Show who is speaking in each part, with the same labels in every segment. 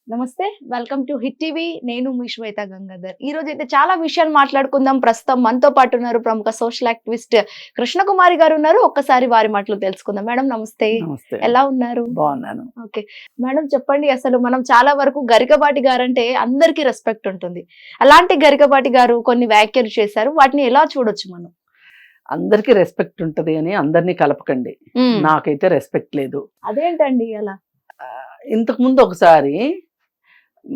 Speaker 1: నమస్తే, welcome to hit TV. నేను మీ శ్వేత గంగాధర్. ఈ రోజు అయితే చాలా విషయాలు మాట్లాడుకుందాం. ప్రస్తుతం మనతో పాటు ఉన్నారు ప్రముఖ సోషల్ యాక్టివిస్ట్ కృష్ణకుమారి గారు ఉన్నారు. ఒక్కసారి వారి మాటలు తెలుసుకుందాం. మేడం నమస్తే.
Speaker 2: నమస్తే.
Speaker 1: ఎలా ఉన్నారు?
Speaker 2: బాగున్నాను.
Speaker 1: ఓకే మేడం, చెప్పండి. అసలు మనం చాలా వరకు గరికపాటి గారు అంటే అందరికీ రెస్పెక్ట్ ఉంటుంది. అలాంటి గరికపాటి గారు కొన్ని వ్యాఖ్యలు చేశారు. వాటిని ఎలా చూడొచ్చు మనం?
Speaker 2: అందరికి రెస్పెక్ట్ ఉంటది అని అందరినీ కలపకండి. నాకైతే రెస్పెక్ట్ లేదు.
Speaker 1: అదేంటండి అలా?
Speaker 2: ఇంతకు ముందు ఒకసారి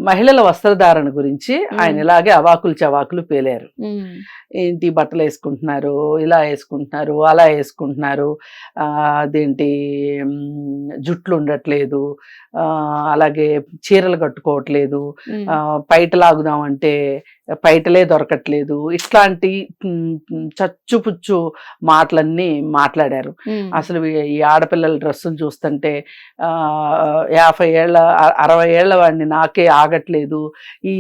Speaker 2: మహిళల వస్త్రధారణ గురించి ఆయన ఇలాగే అవాకులు చవాకులు పేలారు. ఏంటి బట్టలు వేసుకుంటున్నారు, ఇలా వేసుకుంటున్నారు, అలా వేసుకుంటున్నారు, అదేంటి జుట్లు ఉండట్లేదు, అలాగే చీరలు కట్టుకోవట్లేదు, పైటలాగుదామంటే పైటలే దొరకట్లేదు, ఇట్లాంటి చచ్చుపుచ్చు మాటలన్నీ మాట్లాడారు. అసలు ఈ ఆడపిల్లల డ్రెస్సులు చూస్తుంటే 50 ఏళ్ళ 60 ఏళ్ల వాడిని నాకే ఆగట్లేదు, ఈ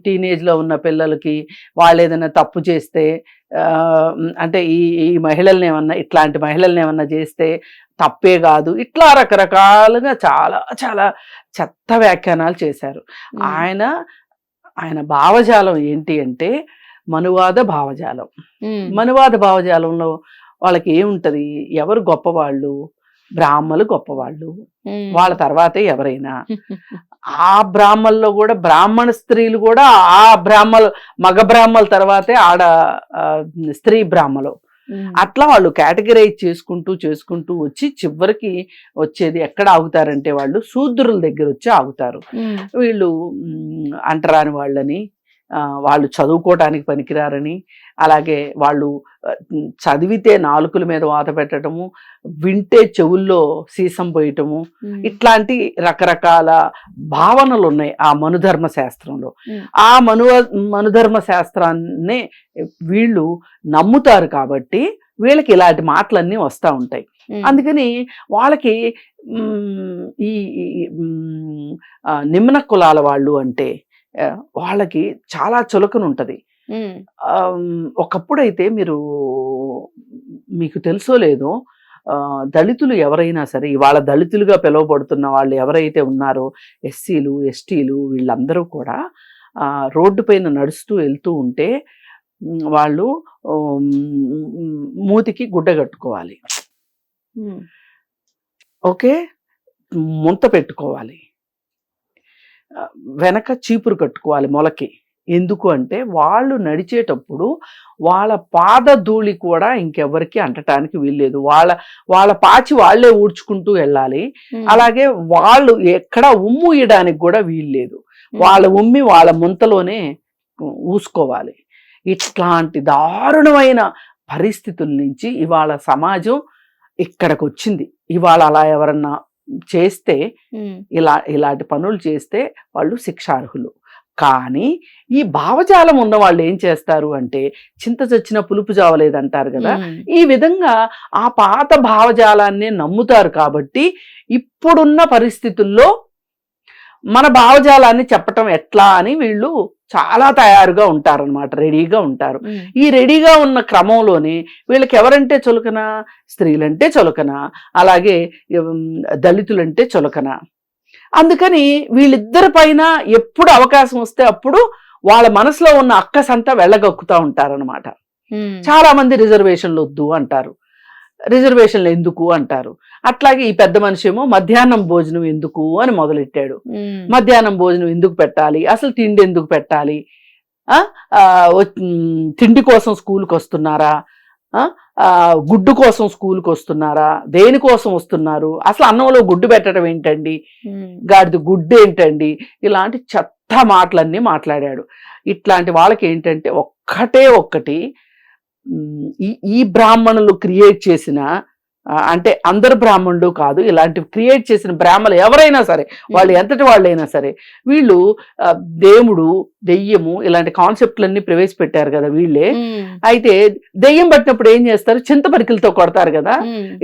Speaker 2: టీనేజ్లో ఉన్న పిల్లలకి వాళ్ళు ఏదైనా తప్పు చేస్తే అంటే ఈ మహిళల్ని ఏమన్నా ఇట్లాంటి మహిళల్ని ఏమన్నా చేస్తే తప్పే కాదు, ఇట్లా రకరకాలుగా చాలా చాలా చెత్త వ్యాఖ్యానాలు చేశారు. ఆయన భావజాలం ఏంటి అంటే మనువాద భావజాలం. మనువాద భావజాలంలో వాళ్ళకి ఏముంటది, ఎవరు గొప్పవాళ్ళు, బ్రాహ్మలు గొప్పవాళ్ళు, వాళ్ళ తర్వాతే ఎవరైనా. ఆ బ్రాహ్మణుల్లో కూడా బ్రాహ్మణ స్త్రీలు కూడా ఆ మగ బ్రాహ్మల తర్వాతే స్త్రీ బ్రాహ్మలు. అట్లా వాళ్ళు కేటగిరైజ్ చేసుకుంటూ వచ్చి చివరికి వచ్చేది ఎక్కడ ఆగుతారంటే వాళ్ళు శూద్రుల దగ్గర వచ్చి ఆగుతారు. వీళ్ళు అంటరాని వాళ్ళని, వాళ్ళు చదువుకోవటానికి పనికిరారని, అలాగే వాళ్ళు చదివితే నాలుకల మీద వాత పెట్టడము, వింటే చెవుల్లో సీసం పోయటము, ఇట్లాంటి రకరకాల భావనలు ఉన్నాయి ఆ మనుధర్మ శాస్త్రంలో. ఆ మనుధర్మ శాస్త్రాన్ని వీళ్ళు నమ్ముతారు కాబట్టి వీళ్ళకి ఇలాంటి మాటలన్నీ వస్తూ ఉంటాయి. అందుకని వాళ్ళకి ఈ నిమ్న కులాల వాళ్ళు అంటే వాళ్ళకి చాలా చులకన ఉంటుంది. ఒకప్పుడైతే మీకు తెలుసో లేదో, దళితులు ఎవరైనా సరే, ఇవాళ దళితులుగా పిలువబడుతున్న వాళ్ళు ఎవరైతే ఉన్నారో, ఎస్సీలు ఎస్టీలు వీళ్ళందరూ కూడా రోడ్డు పైన నడుస్తూ వెళ్తూ ఉంటే వాళ్ళు మూతికి గుడ్డ కట్టుకోవాలి, ఓకే, ముంత పెట్టుకోవాలి, వెనక చీపురు కట్టుకోవాలి మొలకి. ఎందుకు అంటే వాళ్ళు నడిచేటప్పుడు వాళ్ళ పాద ధూళి కూడా ఇంకెవరికి అంటటానికి వీల్లేదు. వాళ్ళ పాచి వాళ్లే ఊడ్చుకుంటూ వెళ్ళాలి. అలాగే వాళ్ళు ఎక్కడ ఉమ్ము ఇయడానికి కూడా వీల్లేదు. వాళ్ళ ఉమ్మి వాళ్ళ ముంతలోనే ఊసుకోవాలి. ఇట్లాంటి దారుణమైన పరిస్థితుల నుంచి ఇవాళ సమాజం ఇక్కడికి వచ్చింది. ఇవాళ అలా ఎవరన్నా చేస్తే, ఇలాంటి పనులు చేస్తే వాళ్ళు శిక్షార్హులు. కానీ ఈ భావజాలం ఉన్న వాళ్ళు ఏం చేస్తారు అంటే, చింత చచ్చిన పులుపు జావలేదంటారు కదా, ఈ విధంగా ఆ పాత భావజాలాన్ని నమ్ముతారు. కాబట్టి ఇప్పుడున్న పరిస్థితుల్లో మన భావజాలాన్ని చెప్పటం ఎట్లా అని వీళ్ళు చాలా తయారుగా ఉంటారనమాట, రెడీగా ఉంటారు. ఈ రెడీగా ఉన్న క్రమంలోనే వీళ్ళకి ఎవరంటే చులకన, స్త్రీలంటే చులకన, అలాగే దళితులంటే చులకన. అందుకని వీళ్ళిద్దరి పైన ఎప్పుడు అవకాశం వస్తే అప్పుడు వాళ్ళ మనసులో ఉన్న అక్కసంతా వెళ్ళగక్కుతూ ఉంటారనమాట. చాలా మంది రిజర్వేషన్లు వద్దు అంటారు, రిజర్వేషన్లు ఎందుకు అంటారు. అట్లాగే ఈ పెద్ద మనిషి ఏమో మధ్యాహ్నం భోజనం ఎందుకు అని మొదలెట్టాడు. మధ్యాహ్నం భోజనం ఎందుకు పెట్టాలి, అసలు తిండి ఎందుకు పెట్టాలి, తిండి కోసం స్కూల్కి వస్తున్నారా, గుడ్డు కోసం స్కూల్కి వస్తున్నారా, దేనికోసం వస్తున్నారు, అసలు అన్నంలో గుడ్డు పెట్టడం ఏంటండి, గాడిద గుడ్డు ఏంటండి, ఇలాంటి చెత్త మాటలన్నీ మాట్లాడాడు. ఇట్లాంటి వాళ్ళకి ఏంటంటే ఒక్కటి ఈ బ్రాహ్మణులు క్రియేట్ చేసిన, అంటే అందరు బ్రాహ్మణులు కాదు, ఇలాంటివి క్రియేట్ చేసిన బ్రాహ్మణులు ఎవరైనా సరే, వాళ్ళు ఎంతటి వాళ్ళైనా సరే, వీళ్ళు దేవుడు, దెయ్యము ఇలాంటి కాన్సెప్ట్లన్నీ ప్రవేశపెట్టారు కదా వీళ్ళే. అయితే దెయ్యం పట్టినప్పుడు ఏం చేస్తారు, చింతపరికలతో కొడతారు కదా.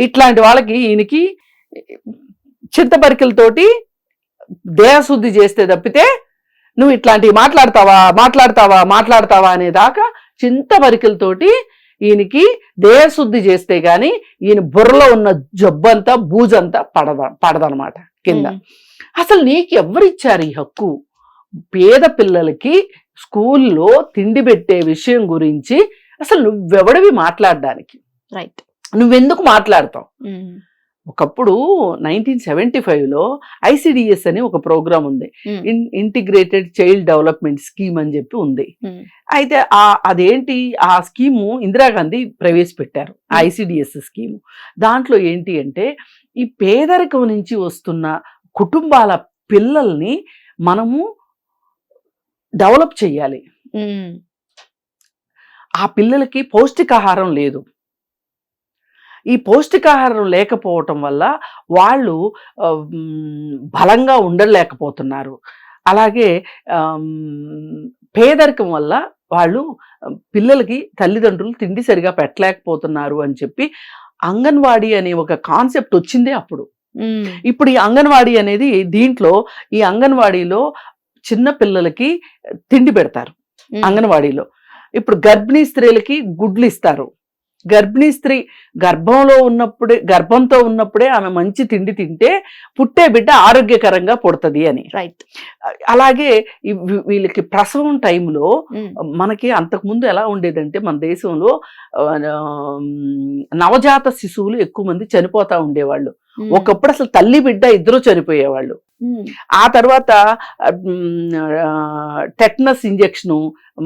Speaker 2: ఇట్లాంటి వాళ్ళకి ఈయనకి చింతపరికలతోటి దేహశుద్ధి చేస్తే తప్పితే నువ్వు ఇట్లాంటివి మాట్లాడతావా అనేదాకా చింతపరికలతోటి ఈయనకి దేహశుద్ధి చేస్తే గాని ఈయన బుర్రలో ఉన్న జబ్బంతా బూజంతా పడదనమాట. కింద. అసలు నీకు ఎవరిచ్చారు ఈ హక్కు? పేద పిల్లలకి స్కూల్లో తిండి పెట్టే విషయం గురించి అసలు నువ్వెవడివి మాట్లాడడానికి?
Speaker 1: రైట్.
Speaker 2: నువ్వెందుకు మాట్లాడతావు? ఒకప్పుడు 1975లో ICDS అని ఒక ప్రోగ్రామ్ ఉంది, ఇంటిగ్రేటెడ్ చైల్డ్ డెవలప్మెంట్ స్కీమ్ అని చెప్పి ఉంది. అయితే అదేంటి, ఆ స్కీము ఇందిరాగాంధీ ప్రవేశపెట్టారు, ICDS స్కీము. దాంట్లో ఏంటి అంటే ఈ పేదరికం నుంచి వస్తున్న కుటుంబాల పిల్లల్ని మనము డెవలప్ చేయాలి. ఆ పిల్లలకి పౌష్టికాహారం లేదు. ఈ పౌష్టికాహారం లేకపోవటం వల్ల వాళ్ళు బలంగా ఉండలేకపోతున్నారు. అలాగే పేదరికం వల్ల వాళ్ళు పిల్లలకి తల్లిదండ్రులు తిండి సరిగా పెట్టలేకపోతున్నారు అని చెప్పి అంగన్వాడీ అనే ఒక కాన్సెప్ట్ వచ్చిందే అప్పుడు. ఇప్పుడు ఈ అంగన్వాడీ అనేది, దీంట్లో ఈ అంగన్వాడీలో చిన్న పిల్లలకి తిండి పెడతారు అంగన్వాడీలో. ఇప్పుడు గర్భిణీ స్త్రీలకి గుడ్లు ఇస్తారు. గర్భిణీ స్త్రీ గర్భంతో ఉన్నప్పుడే ఆమె మంచి తిండి తింటే పుట్టే బిడ్డ ఆరోగ్యకరంగా పుడుతుంది అని.
Speaker 1: రైట్.
Speaker 2: అలాగే వీళ్ళకి ప్రసవం టైంలో మనకి అంతకుముందు ఎలా ఉండేదంటే మన దేశంలో నవజాత శిశువులు ఎక్కువ మంది చనిపోతా ఉండేవాళ్ళు. ఒకప్పుడు అసలు తల్లి బిడ్డ ఇద్దరు చనిపోయేవాళ్ళు. ఆ తర్వాత టెట్నస్ ఇంజెక్షన్,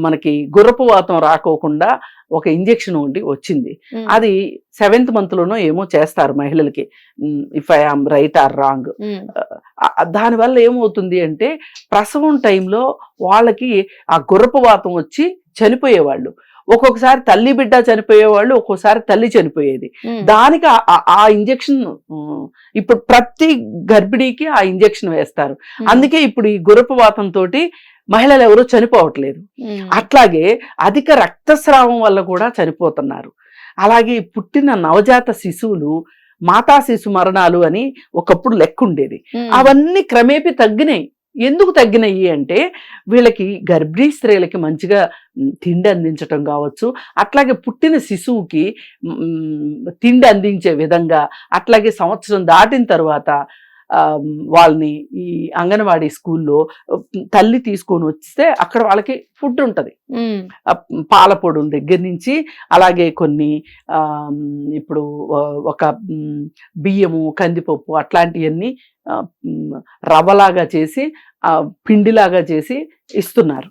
Speaker 2: మనకి గుర్రపు వాతం రాకోకుండా ఒక ఇంజెక్షన్ వచ్చింది. అది 7th month లోనో ఏమో చేస్తారు మహిళలకి, if I am right or wrong. దానివల్ల ఏమవుతుంది అంటే ప్రసవం టైంలో వాళ్ళకి ఆ గుర్రపు వాతం వచ్చి చనిపోయేవాళ్ళు. ఒక్కొక్కసారి తల్లి బిడ్డ చనిపోయేవాళ్ళు, ఒక్కొక్కసారి తల్లి చనిపోయేది. దానికి ఆ ఇంజెక్షన్ ఇప్పుడు ప్రతి గర్భిణీకి ఆ ఇంజెక్షన్ వేస్తారు. అందుకే ఇప్పుడు ఈ గుర్రపు వాతం తోటి మహిళలు ఎవరూ చనిపోవట్లేదు. అట్లాగే అధిక రక్తస్రావం వల్ల కూడా చనిపోతున్నారు. అలాగే పుట్టిన నవజాత శిశువులు మాతా శిశు మరణాలు అని ఒకప్పుడు లెక్క ఉండేది. అవన్నీ క్రమేపీ తగ్గినాయి. ఎందుకు తగ్గినాయి అంటే వీళ్ళకి గర్భిణీ స్త్రీలకి మంచిగా తిండి అందించటం కావచ్చు, అట్లాగే పుట్టిన శిశువుకి తిండి అందించే విధంగా, అట్లాగే సంవత్సరం దాటిన తర్వాత వాళ్ళని ఈ అంగన్వాడీ స్కూల్లో తల్లి తీసుకొని వస్తే అక్కడ వాళ్ళకి ఫుడ్ ఉంటుంది. పాల పొడుల దగ్గర నుంచి అలాగే కొన్ని ఇప్పుడు ఒక బియ్యము, కందిపప్పు అట్లాంటివన్నీ రవ్వలాగా చేసి పిండిలాగా చేసి ఇస్తున్నారు.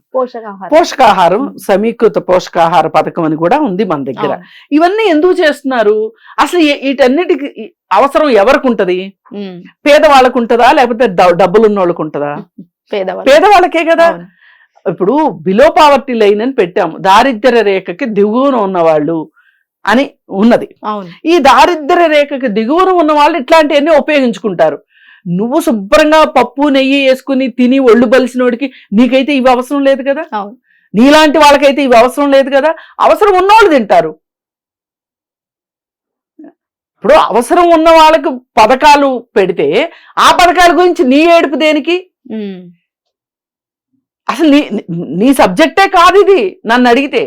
Speaker 2: పోషకాహారం, సమీకృత పోషకాహార పథకం అని కూడా ఉంది మన దగ్గర. ఇవన్నీ ఎందుకు చేస్తున్నారు? అసలు వీటన్నిటికి అవసరం ఎవరికి ఉంటది? పేదవాళ్ళకు ఉంటుందా లేకపోతే డబ్బులు ఉన్న వాళ్ళకు ఉంటుందా? పేదవాళ్ళకే కదా. ఇప్పుడు బిలో పావర్టీ లైన్ అని పెట్టాము, దారిద్ర్య రేఖకి దిగువన ఉన్నవాళ్ళు అని ఉన్నది. ఈ దారిద్ర్య రేఖకి దిగువన ఉన్న వాళ్ళు ఇట్లాంటివన్నీ ఉపయోగించుకుంటారు. నువ్వు శుభ్రంగా పప్పు నెయ్యి వేసుకుని తిని ఒళ్ళు బలిసినోడికి నీకైతే ఇవి అవసరం లేదు కదా, నీలాంటి వాళ్ళకైతే ఇవి అవసరం లేదు కదా. అవసరం ఉన్నవాళ్ళు తింటారు. ఇప్పుడు అవసరం ఉన్న వాళ్ళకు పథకాలు పెడితే ఆ పథకాల గురించి నీ ఏడుపు దేనికి? అసలు నీ సబ్జెక్టే కాదు ఇది నన్ను అడిగితే.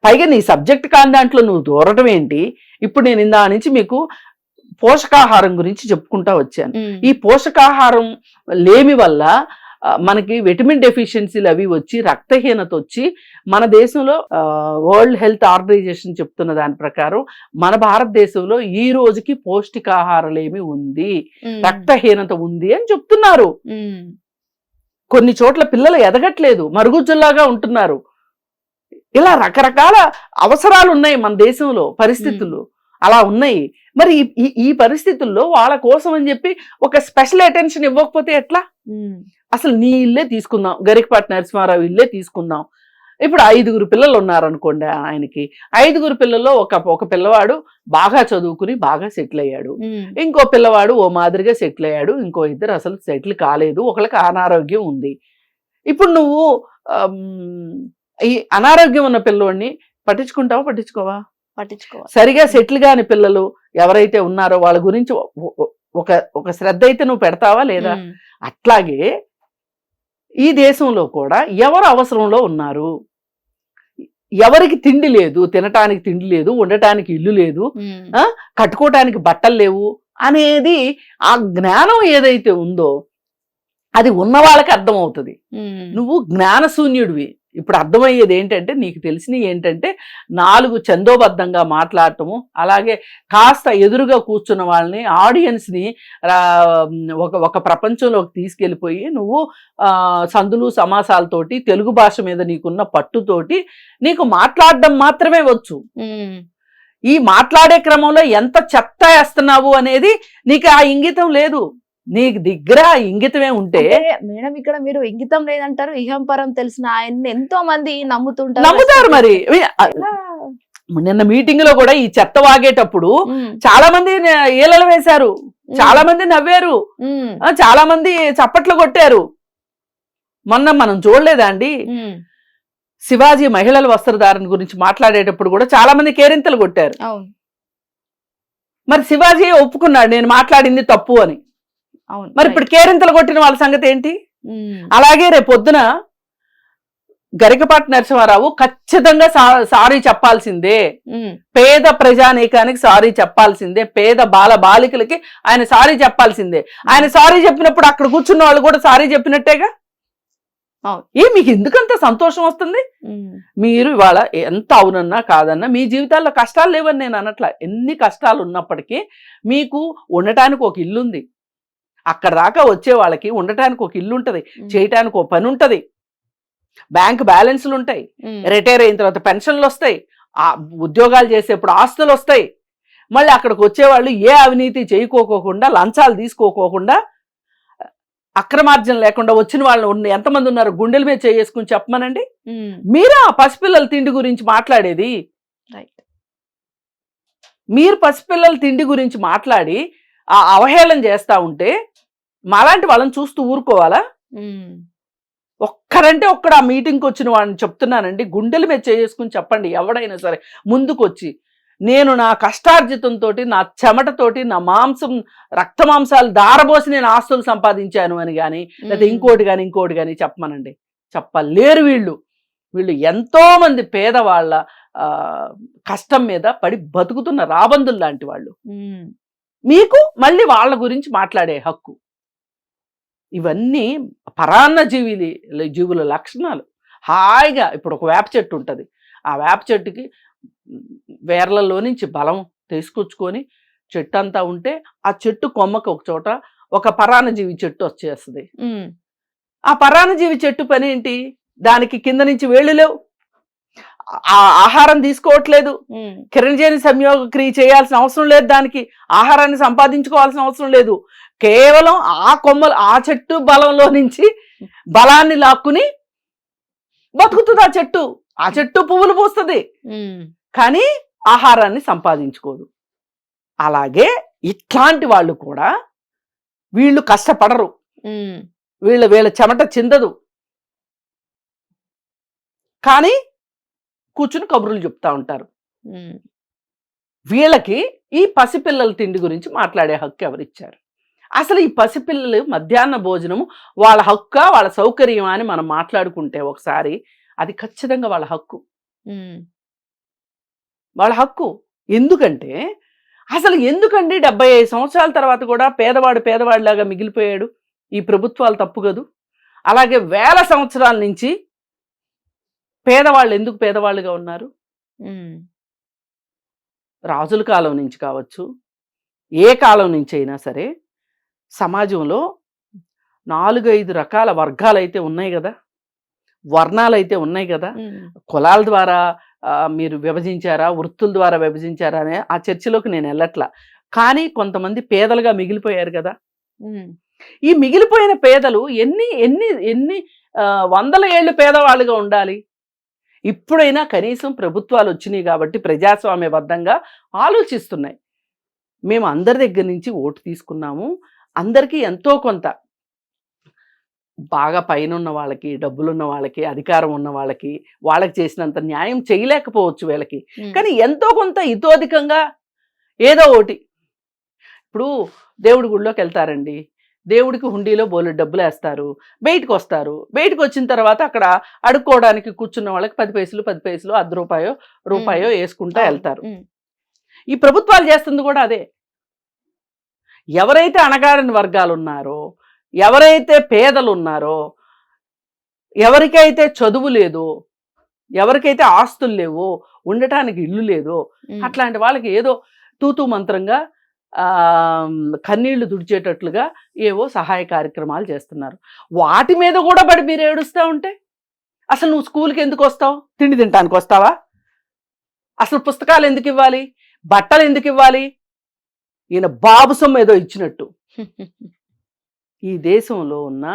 Speaker 2: పైగా నీ సబ్జెక్ట్ కాని దాంట్లో నువ్వు దూరటం ఏంటి? ఇప్పుడు నేను ఇందా నుంచి మీకు పోషకాహారం గురించి చెప్పుకుంటా వచ్చాను. ఈ పోషకాహారం లేమి వల్ల మనకి విటమిన్ డెఫిషియన్సీలు అవి వచ్చి రక్తహీనత వచ్చి మన దేశంలో వరల్డ్ హెల్త్ ఆర్గనైజేషన్ చెప్తున్న దాని ప్రకారం మన భారతదేశంలో ఈ రోజుకి పౌష్టికాహారలేమి ఉంది, రక్తహీనత ఉంది అని చెప్తున్నారు. కొన్ని చోట్ల పిల్లలు ఎదగట్లేదు, మరుగుజ్జుల్లాగా ఉంటున్నారు. ఇలా రకరకాల అవసరాలు ఉన్నాయి మన దేశంలో, పరిస్థితులు అలా ఉన్నాయి. మరి ఈ పరిస్థితుల్లో వాళ్ళ కోసం అని చెప్పి ఒక స్పెషల్ అటెన్షన్ ఇవ్వకపోతే ఎట్లా? అసలు నీ ఇల్లే తీసుకుందాం, గరికపాటి నరసింహారావు ఇల్లే తీసుకుందాం. ఇప్పుడు 5 పిల్లలు ఉన్నారనుకోండి ఆయనకి. 5 పిల్లల్లో ఒక పిల్లవాడు బాగా చదువుకుని బాగా సెటిల్ అయ్యాడు, ఇంకో పిల్లవాడు ఓ మాదిరిగా సెటిల్ అయ్యాడు, ఇంకో 2 అసలు సెటిల్ కాలేదు, ఒకళ్ళకి అనారోగ్యం ఉంది. ఇప్పుడు నువ్వు ఈ అనారోగ్యం ఉన్న పిల్లోడిని పట్టించుకుంటావా పట్టించుకోవా? సరిగా సెటిల్ కాని పిల్లలు ఎవరైతే ఉన్నారో వాళ్ళ గురించి ఒక శ్రద్ధ అయితే నువ్వు పెడతావా లేదా? అట్లాగే ఈ దేశంలో కూడా ఎవరు అవసరంలో ఉన్నారు, ఎవరికి తిండి లేదు, తినటానికి తిండి లేదు, ఉండటానికి ఇల్లు లేదు, కట్టుకోవటానికి బట్టలు లేవు అనేది ఆ జ్ఞానం ఏదైతే ఉందో అది ఉన్న వాళ్ళకి అర్థమవుతుంది. నువ్వు జ్ఞానశూన్యుడివి. ఇప్పుడు అర్థమయ్యేది ఏంటంటే, నీకు తెలిసినవి ఏంటంటే 4 చందోబద్ధంగా మాట్లాడటము, అలాగే కాస్త ఎదురుగా కూర్చున్న వాళ్ళని ఆడియన్స్ని ఒక ప్రపంచంలోకి తీసుకెళ్ళిపోయి నువ్వు సందులు సమాసాలతోటి తెలుగు భాష మీద నీకున్న పట్టుతోటి నీకు మాట్లాడడం మాత్రమే వచ్చు. ఈ మాట్లాడే క్రమంలో ఎంత చెత్త వేస్తున్నావు అనేది నీకు ఆ ఇంగితం లేదు. నీకు దగ్గర ఇంగితమే ఉంటే
Speaker 1: మేడం ఇక్కడ మీరు ఇంగితం లేదంటారు, ఇహంపరం తెలిసిన ఆయన్ని ఎంతో మంది
Speaker 2: నమ్ముతారు. మరి నిన్న మీటింగ్ లో కూడా ఈ చెత్త వాగేటప్పుడు చాలా మంది ఈలలు వేశారు, చాలా మంది నవ్వారు, చాలా మంది చప్పట్లు కొట్టారు. మొన్న మనం చూడలేదా అండి, శివాజీ మహిళల వస్త్రధారణ గురించి మాట్లాడేటప్పుడు కూడా చాలా మంది కేరింతలు కొట్టారు. మరి శివాజీ ఒప్పుకున్నాడు నేను మాట్లాడింది తప్పు అని. మరి ఇప్పుడు కేరింతలు కొట్టిన వాళ్ళ సంగతి ఏంటి? అలాగే రేపు పొద్దున గరికపాటి నరసింహారావు ఖచ్చితంగా సారీ చెప్పాల్సిందే, పేద ప్రజానీకానికి సారీ చెప్పాల్సిందే, పేద బాలికలకి ఆయన సారీ చెప్పాల్సిందే. ఆయన సారీ చెప్పినప్పుడు అక్కడ కూర్చున్న వాళ్ళు కూడా సారీ చెప్పినట్టేగా. మీకు ఎందుకంత సంతోషం వస్తుంది? మీరు ఇవాళ ఎంత అవునన్నా కాదన్నా మీ జీవితాల్లో కష్టాలు లేవని నేను అనట్లా. ఎన్ని కష్టాలు ఉన్నప్పటికీ మీకు ఉండటానికి ఒక ఇల్లు ఉంది. అక్కడ దాకా వచ్చే వాళ్ళకి ఉండటానికి ఒక ఇల్లు ఉంటది, చేయటానికి ఒక పని ఉంటది, బ్యాంక్ బ్యాలెన్స్లు ఉంటాయి, రిటైర్ అయిన తర్వాత పెన్షన్లు వస్తాయి, ఉద్యోగాలు చేసేప్పుడు ఆస్తులు వస్తాయి. మళ్ళీ అక్కడికి వచ్చేవాళ్ళు ఏ అవినీతి చేయకోకుండా, లంచాలు తీసుకోకోకుండా, అక్రమార్జన లేకుండా వచ్చిన వాళ్ళు ఎంతమంది ఉన్నారు? గుండెల మీద చేసుకుని చెప్పమనండి. మీరా పసిపిల్లల తిండి గురించి మాట్లాడేది? మీరు పసిపిల్లల తిండి గురించి మాట్లాడి ఆ అవహేళన చేస్తా ఉంటే మాలాంటి వాళ్ళని చూస్తూ ఊరుకోవాలా? ఒక్కరంటే ఒక్కడ ఆ మీటింగ్కి వచ్చిన వాళ్ళని చెప్తున్నానండి, గుండెల మీద చేసుకుని చెప్పండి. ఎవడైనా సరే ముందుకొచ్చి నేను నా కష్టార్జితంతో, నా చెమటతోటి, నా మాంసం రక్త మాంసాలు దారబోసి నేను ఆస్తులు సంపాదించాను అని కానీ, లేదా ఇంకోటి కానీ చెప్పమనండి. చెప్పలేరు. వీళ్ళు ఎంతో మంది పేదవాళ్ళ కష్టం మీద పడి బతుకుతున్న రాబందులు లాంటి వాళ్ళు. మీకు మళ్ళీ వాళ్ళ గురించి మాట్లాడే హక్కు. ఇవన్నీ పరాన్న జీవుల లక్షణాలు. హాయిగా ఇప్పుడు ఒక వేప చెట్టు ఉంటుంది, ఆ వేప చెట్టుకి వేర్లలో నుంచి బలం తీసుకొచ్చుకొని చెట్టు అంతా ఉంటే ఆ చెట్టు కొమ్మకి ఒక చోట ఒక పరాన్నజీవి చెట్టు వచ్చేస్తుంది. ఆ పరాన్నజీవి చెట్టు పని ఏంటి? దానికి కింద నుంచి వేళ్ళు లేవు, ఆహారం తీసుకోవట్లేదు, కిరణజేని సంయోగ క్రియ చేయాల్సిన అవసరం లేదు, దానికి ఆహారాన్ని సంపాదించుకోవాల్సిన అవసరం లేదు. కేవలం ఆ కొమ్మలు, ఆ చెట్టు బలంలో నుంచి బలాన్ని లాక్కుని బతుకుతుంది ఆ చెట్టు పువ్వులు పూస్తుంది, కానీ ఆహారాన్ని సంపాదించుకోదు. అలాగే ఇట్లాంటి వాళ్ళు కూడా వీళ్ళు కష్టపడరు, వీళ్ళ చెమట చిందదు, కానీ కూర్చుని కబుర్లు చెప్తా ఉంటారు. వీళ్ళకి ఈ పసిపిల్లల తిండి గురించి మాట్లాడే హక్కు ఎవరిచ్చారు? అసలు ఈ పసిపిల్లలు మధ్యాహ్న భోజనము వాళ్ళ హక్క, వాళ్ళ సౌకర్యం అని మనం మాట్లాడుకుంటే ఒకసారి అది ఖచ్చితంగా వాళ్ళ హక్కు. వాళ్ళ హక్కు. ఎందుకంటే అసలు ఎందుకండి 75 సంవత్సరాల తర్వాత కూడా పేదవాడిలాగా మిగిలిపోయాడు? ఈ ప్రభుత్వాలు తప్పు కదూ. అలాగే వేల సంవత్సరాల నుంచి పేదవాళ్ళు ఎందుకు పేదవాళ్ళుగా ఉన్నారు? రాజుల కాలం నుంచి కావచ్చు, ఏ కాలం నుంచి అయినా సరే సమాజంలో 4-5 రకాల వర్గాలైతే ఉన్నాయి కదా, వర్ణాలైతే ఉన్నాయి కదా. కులాల ద్వారా మీరు విభజించారా, వృత్తుల ద్వారా విభజించారా అనే ఆ చర్చలోకి నేను వెళ్ళట్లా. కానీ కొంతమంది పేదలుగా మిగిలిపోయారు కదా. ఈ మిగిలిపోయిన పేదలు ఎన్ని వందల ఏళ్ళు పేదవాళ్ళుగా ఉండాలి? ఇప్పుడైనా కనీసం ప్రభుత్వాలు వచ్చినాయి కాబట్టి ప్రజాస్వామ్యబద్ధంగా ఆలోచిస్తున్నాయి. మేము అందరి దగ్గర నుంచి ఓటు తీసుకున్నాము, అందరికీ ఎంతో కొంత బాగా పైన ఉన్న వాళ్ళకి, డబ్బులున్న వాళ్ళకి, అధికారం ఉన్న వాళ్ళకి చేసినంత న్యాయం చేయలేకపోవచ్చు వీళ్ళకి, కానీ ఎంతో కొంత ఇతోధికంగా ఏదో ఒకటి. ఇప్పుడు దేవుడి గుడిలోకి వెళ్తారండి, దేవుడికి హుండీలో బోలెడు డబ్బులు వేస్తారు, బయటకు వస్తారు. బయటకు వచ్చిన తర్వాత అక్కడ అడుక్కోవడానికి కూర్చున్న వాళ్ళకి 10 పైసలు 10 రూపాయో వేసుకుంటా వెళ్తారు. ఈ ప్రభుత్వాలు చేస్తుంది కూడా అదే. ఎవరైతే అణగారిన వర్గాలు ఉన్నారో, ఎవరైతే పేదలు ఉన్నారో, ఎవరికైతే చదువు లేదో, ఎవరికైతే ఆస్తులు లేవో, ఉండటానికి ఇల్లు లేదో, అట్లాంటి వాళ్ళకి ఏదో తూతూ మంత్రంగా కన్నీళ్లు తుడిచేటట్లుగా ఏవో సహాయ కార్యక్రమాలు చేస్తున్నారు. వాటి మీద కూడా పడి మీరు ఏడుస్తూ ఉంటే అసలు నువ్వు స్కూల్కి ఎందుకు వస్తావు? తిండి తినటానికి వస్తావా? అసలు పుస్తకాలు ఎందుకు ఇవ్వాలి? బట్టలు ఎందుకు ఇవ్వాలి? ఈయన బాబు సొమ్ము ఏదో ఇచ్చినట్టు. ఈ దేశంలో ఉన్న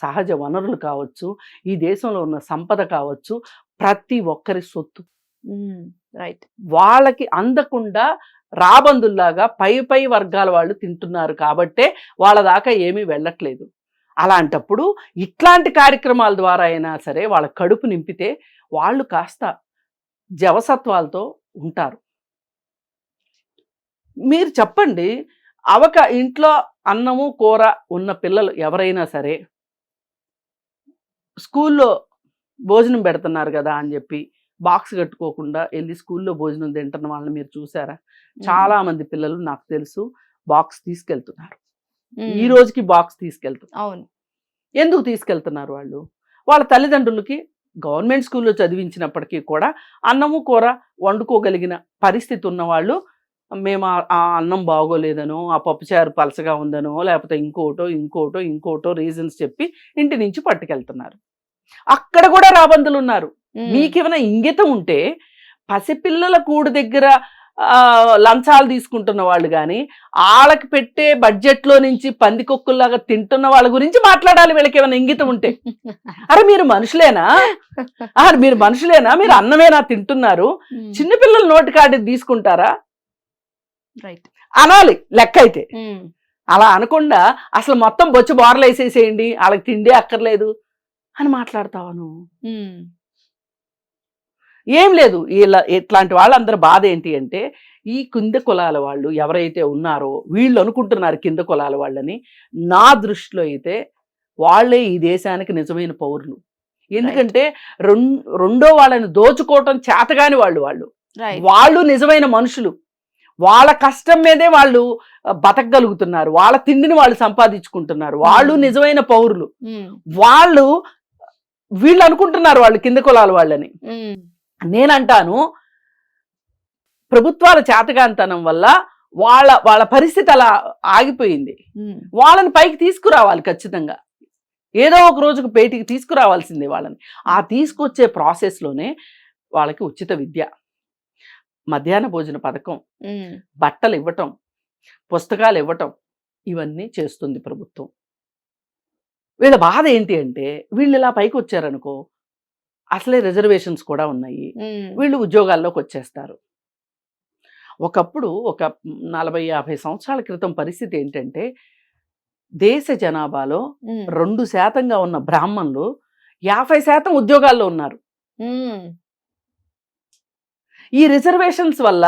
Speaker 2: సహజ వనరులు కావచ్చు, ఈ దేశంలో ఉన్న సంపద కావచ్చు, ప్రతి ఒక్కరి సొత్తు.
Speaker 1: రైట్.
Speaker 2: వాళ్ళకి అందకుండా రాబందుల్లాగా పై వర్గాల వాళ్ళు తింటున్నారు కాబట్టే వాళ్ళ దాకా ఏమీ వెళ్ళట్లేదు. అలాంటప్పుడు ఇట్లాంటి కార్యక్రమాల ద్వారా అయినా సరే వాళ్ళ కడుపు నింపితే వాళ్ళు కాస్త జవసత్వాలతో ఉంటారు. మీరు చెప్పండి, ఇంట్లో అన్నము కూర ఉన్న పిల్లలు ఎవరైనా సరే స్కూల్లో భోజనం పెడుతున్నారు కదా అని చెప్పి బాక్స్ కట్టుకోకుండా వెళ్ళి స్కూల్లో భోజనం తింటున్న వాళ్ళని మీరు చూసారా? చాలా మంది పిల్లలు నాకు తెలుసు బాక్స్ తీసుకెళ్తున్నారు. ఈ రోజుకి బాక్స్ తీసుకెళ్తున్నారు.
Speaker 1: అవును. ఎందుకు
Speaker 2: తీసుకెళ్తున్నారు? వాళ్ళ తల్లిదండ్రులకి గవర్నమెంట్ స్కూల్లో చదివించినప్పటికీ కూడా అన్నము కూర వండుకోగలిగిన పరిస్థితి ఉన్నవాళ్ళు, మేము ఆ అన్నం బాగోలేదనో, ఆ పప్పుచారు పలసగా ఉందనో, లేకపోతే ఇంకోటో రీజన్స్ చెప్పి ఇంటి నుంచి పట్టుకెళ్తున్నారు. అక్కడ కూడా రాబందులు ఉన్నారు. మీకేమైనా ఇంగితం ఉంటే పసిపిల్లల కూడు దగ్గర లంచాలు తీసుకుంటున్న వాళ్ళు కానీ, వాళ్ళకి పెట్టే బడ్జెట్లో నుంచి పందికొక్కుల్లాగా తింటున్న వాళ్ళ గురించి మాట్లాడాలి వీళ్ళకి ఏమైనా ఇంగితం ఉంటే. అరే మీరు మనుషులేనా? మీరు అన్నమేనా తింటున్నారు? చిన్నపిల్లల నోటి కాడి తీసుకుంటారా?
Speaker 1: రైట్
Speaker 2: అనాలి లెక్క అయితే. అలా అనకుండా అసలు మొత్తం బొచ్చు బోర్లు వేసేసేయండి, వాళ్ళకి తిండి అక్కర్లేదు అని మాట్లాడతావా నువ్వు? ఏం లేదు. ఇట్లాంటి వాళ్ళందరూ బాధ ఏంటి అంటే, ఈ కింద కులాల వాళ్ళు ఎవరైతే ఉన్నారో వీళ్ళు అనుకుంటున్నారు కింద కులాల వాళ్ళని. నా దృష్టిలో అయితే వాళ్ళే ఈ దేశానికి నిజమైన పౌరులు. ఎందుకంటే రెండో వాళ్ళని దోచుకోవటం చేతగాని వాళ్ళు నిజమైన మనుషులు. వాళ్ళ కష్టం మీదే వాళ్ళు బతకగలుగుతున్నారు, వాళ్ళ తిండిని వాళ్ళు సంపాదించుకుంటున్నారు, వాళ్ళు నిజమైన పౌరులు. వీళ్ళు అనుకుంటున్నారు వాళ్ళు కింద కులాల వాళ్ళని. నేనంటాను, ప్రభుత్వాల చేతగాంతనం వల్ల వాళ్ళ పరిస్థితి అలా ఆగిపోయింది. వాళ్ళని పైకి తీసుకురావాలి ఖచ్చితంగా. ఏదో ఒక రోజుకు పేటికి తీసుకురావాల్సిందే వాళ్ళని. ఆ తీసుకొచ్చే ప్రాసెస్లోనే వాళ్ళకి ఉచిత విద్య, మధ్యాహ్న భోజన పథకం, బట్టలు ఇవ్వటం, పుస్తకాలు ఇవ్వటం, ఇవన్నీ చేస్తుంది ప్రభుత్వం. వీళ్ళ బాధ ఏంటి అంటే, వీళ్ళు ఇలా పైకి వచ్చారనుకో, అసలే రిజర్వేషన్స్ కూడా ఉన్నాయి, వీళ్ళు ఉద్యోగాల్లోకి వచ్చేస్తారు. ఒకప్పుడు ఒక 40-50 సంవత్సరాల క్రితం పరిస్థితి ఏంటంటే, దేశ జనాభాలో 2% ఉన్న బ్రాహ్మణులు 50% ఉద్యోగాల్లో ఉన్నారు. ఈ రిజర్వేషన్స్ వల్ల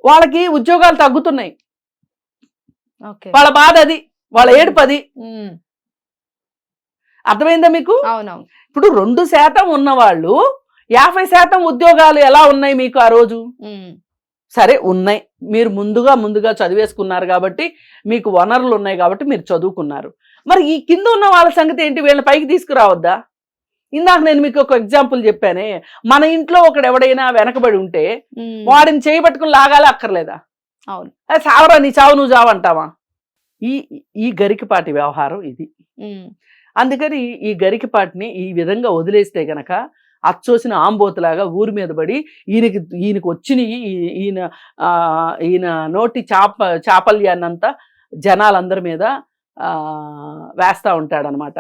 Speaker 2: వాళ్ళకి ఉద్యోగాలు తగ్గుతున్నాయి. వాళ్ళ బాధ అది, వాళ్ళ ఏడుపది. అర్థమైందా మీకు? ఇప్పుడు 2% ఉన్నవాళ్ళు 50% ఉద్యోగాలు ఎలా ఉన్నాయి మీకు ఆ రోజు? సరే ఉన్నాయి, మీరు ముందుగా చదివేసుకున్నారు కాబట్టి, మీకు వనరులు ఉన్నాయి కాబట్టి మీరు చదువుకున్నారు. మరి ఈ కింద ఉన్న వాళ్ళ సంగతి ఏంటి? వీళ్ళని పైకి తీసుకురావద్దా? ఇందాక నేను మీకు ఒక ఎగ్జాంపుల్ చెప్పానే, మన ఇంట్లో ఒకడు ఎవడైనా వెనకబడి ఉంటే వాడిని చేయబట్టుకుని లాగాలి అక్కర్లేదా?
Speaker 1: అవును.
Speaker 2: సావరా, నీ చావు నువ్వు చావంటావా? ఈ గరికపాటి వ్యవహారం ఇది. అందుకని ఈ గరికపాటిని ఈ విధంగా వదిలేస్తే గనక అచ్చోసిన ఆంబోతులాగా ఊరి మీద పడి ఈయనకి వచ్చినవి ఈయన నోటి చాపల్యాన్నంతా జనాలందరి మీద వేస్తా ఉంటాడనమాట.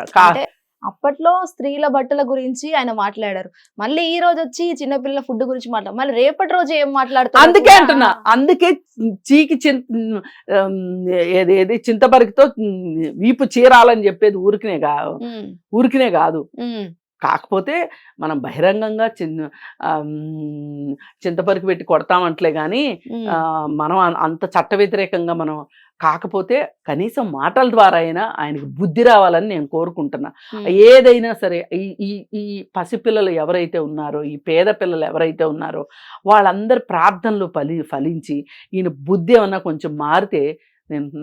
Speaker 1: అప్పట్లో స్త్రీల బట్టల గురించి ఆయన మాట్లాడారు, మళ్ళీ ఈ రోజు వచ్చి చిన్నపిల్లల ఫుడ్ గురించి మాట్లాడారు, మళ్ళీ రేపటి రోజు ఏం మాట్లాడుతారు?
Speaker 2: అందుకే అంటున్నా, అందుకే చీకి ఏది చింతపరికితో వీపు చీరాలని చెప్పేది ఊరికినే కాదు. కాకపోతే మనం బహిరంగంగా చింతపరికి పెట్టి కొడతామంటలే కానీ మనం అంత చట్ట వ్యతిరేకంగా మనం కాకపోతే కనీసం మాటల ద్వారా అయినా ఆయనకి బుద్ధి రావాలని నేను కోరుకుంటున్నా. ఏదైనా సరే ఈ పసిపిల్లలు ఎవరైతే ఉన్నారో, ఈ పేద పిల్లలు ఎవరైతే ఉన్నారో వాళ్ళందరి ప్రార్థనలు ఫలించి ఈయన బుద్ధి ఏమన్నా కొంచెం మారితే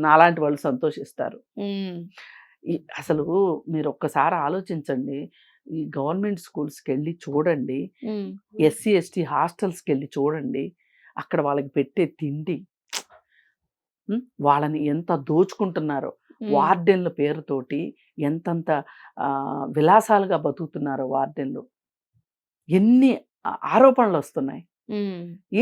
Speaker 2: నాలాంటి వాళ్ళు సంతోషిస్తారు. అసలు మీరు ఒక్కసారి ఆలోచించండి, ఈ గవర్నమెంట్ స్కూల్స్కి వెళ్ళి చూడండి, ఎస్సీ ఎస్టీ హాస్టల్స్కి వెళ్ళి చూడండి, అక్కడ వాళ్ళకి పెట్టే తిండి, వాళ్ళని ఎంత దోచుకుంటున్నారో, వార్డెన్ల పేరుతోటి ఎంతంత విలాసాలుగా బతుకుతున్నారో వార్డెన్లు. ఎన్ని ఆరోపణలు వస్తున్నాయి,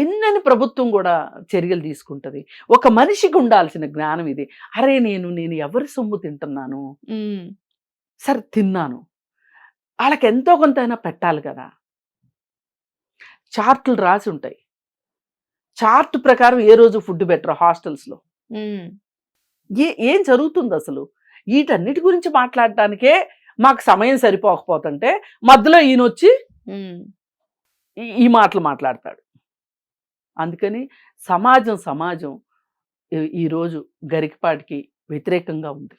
Speaker 2: ఎన్నని ప్రభుత్వం కూడా చర్యలు తీసుకుంటది. ఒక మనిషికి ఉండాల్సిన జ్ఞానం ఇది. అరే నేను ఎవరి సొమ్ము తింటున్నాను, సరే తిన్నాను, వాళ్ళకి ఎంతో కొంత అయినా పెట్టాలి కదా. చార్టులు రాసి ఉంటాయి, చార్ట్ ప్రకారం ఏ రోజు ఫుడ్ పెట్టరు హాస్టల్స్లో. ఏం జరుగుతుంది అసలు? వీటన్నిటి గురించి మాట్లాడటానికే మాకు సమయం సరిపోకపోతుంటే మధ్యలో ఈయన వచ్చి ఈ మాటలు మాట్లాడతాడు. అందుకని సమాజం ఈరోజు గరికపాటికి వ్యతిరేకంగా ఉంది.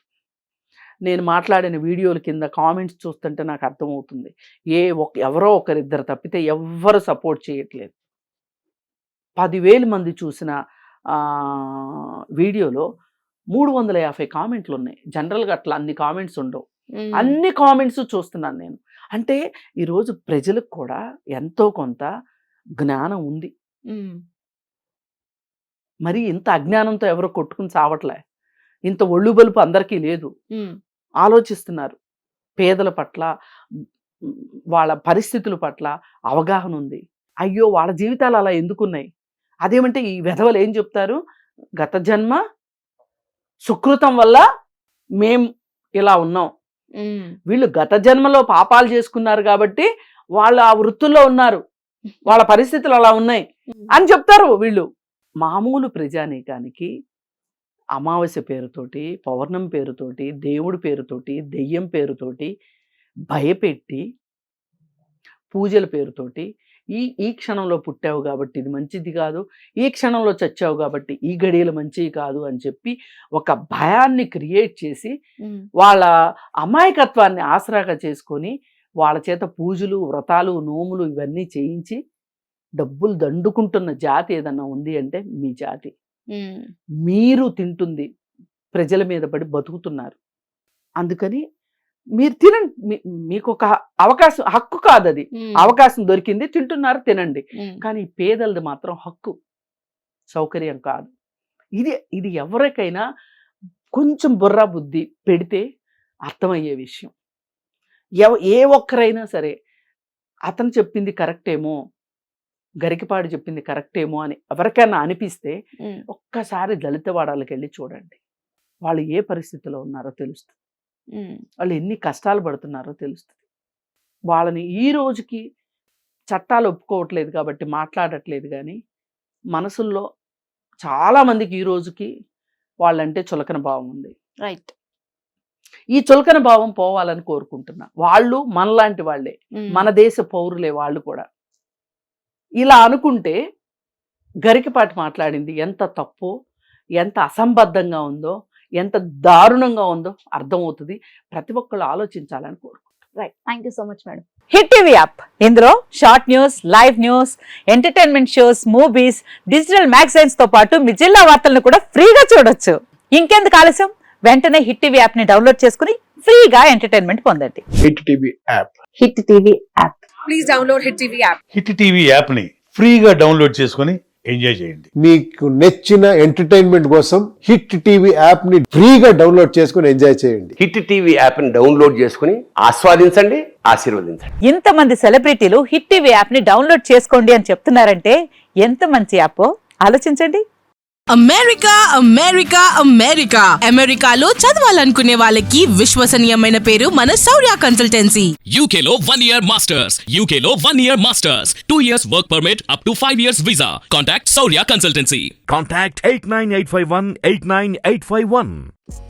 Speaker 2: నేను మాట్లాడిన వీడియోల కింద కామెంట్స్ చూస్తుంటే నాకు అర్థమవుతుంది, ఎవరో ఒకరిద్దరు తప్పితే ఎవ్వరు సపోర్ట్ చేయట్లేదు. 10,000 మంది చూసిన వీడియోలో 350 కామెంట్లు ఉన్నాయి. జనరల్గా అట్లా అన్ని కామెంట్స్ ఉండవు, అన్ని కామెంట్స్ చూస్తున్నాను నేను. అంటే ఈరోజు ప్రజలకు కూడా ఎంతో కొంత జ్ఞానం ఉంది. మరి ఇంత అజ్ఞానంతో ఎవరో కొట్టుకుని చావట్లే, ఇంత ఒళ్ళు బలుపు అందరికీ లేదు. ఆలోచిస్తున్నారు, పేదల పట్ల, వాళ్ళ పరిస్థితుల పట్ల అవగాహన ఉంది. అయ్యో వాళ్ళ జీవితాలు అలా ఎందుకున్నాయి? అదేమంటే ఈ వెధవలు ఏం చెప్తారు, గత జన్మ సుకృతం వల్ల మేం ఇలా ఉన్నాం, వీళ్ళు గత జన్మలో పాపాలు చేసుకున్నారు కాబట్టి వాళ్ళు ఆ వృత్తుల్లో ఉన్నారు, వాళ్ళ పరిస్థితులు అలా ఉన్నాయి అని చెప్తారు వీళ్ళు. మామూలు ప్రజానీకానికి అమావాస్య పేరుతోటి, పౌర్ణమి పేరుతోటి, దేవుడి పేరుతోటి, దెయ్యం పేరుతోటి భయపెట్టి, పూజల పేరుతోటి ఈ క్షణంలో పుట్టావు కాబట్టి ఇది మంచిది కాదు, ఈ క్షణంలో చచ్చావు కాబట్టి ఈ గడియలు మంచివి కాదు అని చెప్పి ఒక భయాన్ని క్రియేట్ చేసి వాళ్ళ అమాయకత్వాన్ని ఆసరాగా చేసుకొని వాళ్ళ చేత పూజలు, వ్రతాలు, నోములు ఇవన్నీ చేయించి డబ్బులు దండుకుంటున్న జాతి ఏదన్నా ఉంది అంటే మీ జాతి. మీరు తింటుంది ప్రజల మీద పడి బతుకుతున్నారు. అందుకని మీరు తినండి, మీకు ఒక అవకాశం, హక్కు కాదు అది, అవకాశం దొరికింది, తింటున్నారు, తినండి. కానీ పేదలది మాత్రం హక్కు, సౌకర్యం కాదు. ఇది ఎవరికైనా కొంచెం బుర్రా బుద్ధి పెడితే అర్థమయ్యే విషయం. ఏ ఒక్కరైనా సరే అతను చెప్పింది కరెక్టేమో, గరికపాడు చెప్పింది కరెక్టేమో అని ఎవరికైనా అనిపిస్తే ఒక్కసారి దళిత వాడాలకు వెళ్ళి చూడండి, వాళ్ళు ఏ పరిస్థితిలో ఉన్నారో తెలుస్తుంది, వాళ్ళు ఎన్ని కష్టాలు పడుతున్నారో తెలుస్తుంది. వాళ్ళని ఈ రోజుకి చట్టాలు ఒప్పుకోవట్లేదు కాబట్టి మాట్లాడట్లేదు, కానీ మనసుల్లో చాలా మందికి ఈ రోజుకి వాళ్ళంటే చులకన భావం ఉంది.
Speaker 1: రైట్.
Speaker 2: ఈ చులకన భావం పోవాలని కోరుకుంటున్నా. వాళ్ళు మనలాంటి వాళ్ళే, మన దేశ పౌరులే వాళ్ళు కూడా. ఇలా అనుకుంటే గరికపాటి మాట్లాడింది ఎంత తప్పో, ఎంత అసంబద్ధంగా ఉందో, ఎంత దారుణంగా ఉందో అర్థమవుతుంది. ప్రతి ఒక్కళ్ళు ఆలోచించాలని కోరుకుంటున్నాను.
Speaker 1: Right, thank you so much madam.
Speaker 3: Hit TV app, ఇందులో short news, live news, entertainment shows, movies, digital magazines తో పాటు మీ జిల్లా వార్తలను కూడా ఫ్రీగా చూడొచ్చు. ఇంకెందుకు ఆలస్యం, వెంటనే హిట్ టీవీ యాప్ ని డౌన్లోడ్ చేసుకుని ఫ్రీగా ఎంటర్టైన్మెంట్ పొందండి.
Speaker 4: Hit TV app.
Speaker 3: Hit TV app.
Speaker 5: Please download hit TV app.
Speaker 6: Hit TV app ని ఫ్రీగా డౌన్లోడ్ చేసుకుని ఎంజాయ్ చేయండి.
Speaker 4: మీకు నచ్చిన ఎంటర్టైన్మెంట్ కోసం హిట్ టీవీ యాప్ ని ఫ్రీగా డౌన్లోడ్ చేసుకుని ఎంజాయ్ చేయండి.
Speaker 7: హిట్ టీవీ యాప్ ని డౌన్లోడ్ చేసుకుని ఆస్వాదించండి, ఆశీర్వదించండి.
Speaker 3: ఇంతమంది సెలబ్రిటీలు హిట్ టీవీ యాప్ ని డౌన్లోడ్ చేసుకోండి అని చెప్తున్నారంటే ఎంత మంచి యాప్ ఆలోచించండి.
Speaker 5: అమెరికా అమెరికాలో చదవాలనుకునే వాళ్ళకి విశ్వసనీయమైన పేరు మన శౌర్య కన్సల్టెన్సీ.
Speaker 8: UK లో 1 year masters, UK లో 1 year masters, 2 years work permit up to 5 years visa. Contact Saurya Consultancy.
Speaker 9: Contact 89851 89851.